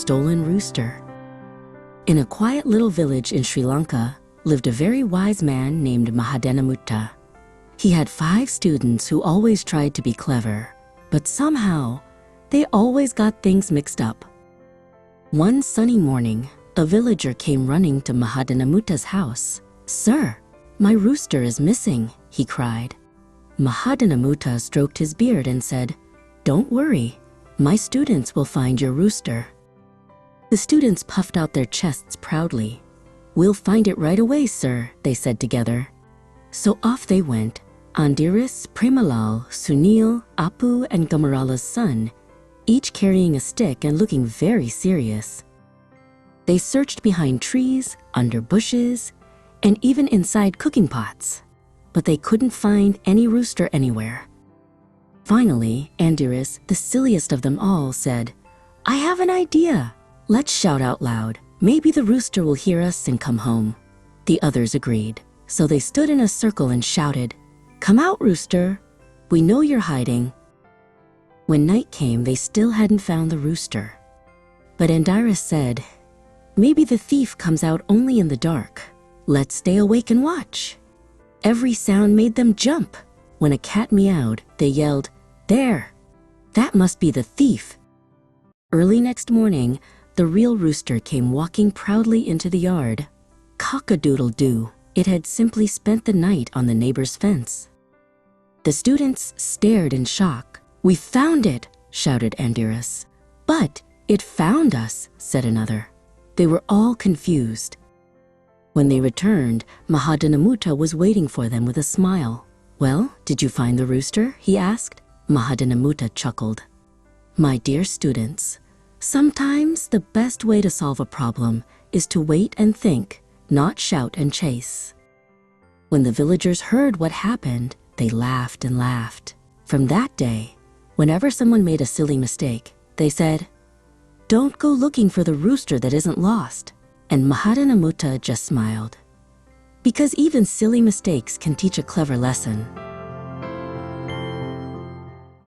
Stolen Rooster. In a quiet little village in Sri Lanka lived a very wise man named Mahadenamutta. He had 5 students who always tried to be clever, but somehow they always got things mixed up. One sunny morning, a villager came running to Mahadenamutta's house. "Sir, my rooster is missing," he cried. Mahadenamutta stroked his beard and said, "Don't worry, my students will find your rooster." The students puffed out their chests proudly. "We'll find it right away, sir," they said together. So off they went, Andiris, Premalal, Sunil, Apu, and Gamarala's son, each carrying a stick and looking very serious. They searched behind trees, under bushes, and even inside cooking pots, but they couldn't find any rooster anywhere. Finally, Andiris, the silliest of them all, said, "I have an idea. Let's shout out loud. Maybe the rooster will hear us and come home." The others agreed, so they stood in a circle and shouted, "Come out, rooster. We know you're hiding." When night came, they still hadn't found the rooster. But Andiris said, "Maybe the thief comes out only in the dark. Let's stay awake and watch." Every sound made them jump. When a cat meowed, they yelled, "There! That must be the thief." Early next morning, the real rooster came walking proudly into the yard. Cock-a-doodle-doo, it had simply spent the night on the neighbor's fence. The students stared in shock. "We found it!" shouted Andiris. "But it found us," said another. They were all confused. When they returned, Mahadenamutta was waiting for them with a smile. "Well, did you find the rooster?" he asked. Mahadenamutta chuckled. "My dear students, sometimes the best way to solve a problem is to wait and think, not shout and chase." When the villagers heard what happened, they laughed and laughed. From that day, whenever someone made a silly mistake, they said, "Don't go looking for the rooster that isn't lost." And Mahadenamutta just smiled. Because even silly mistakes can teach a clever lesson.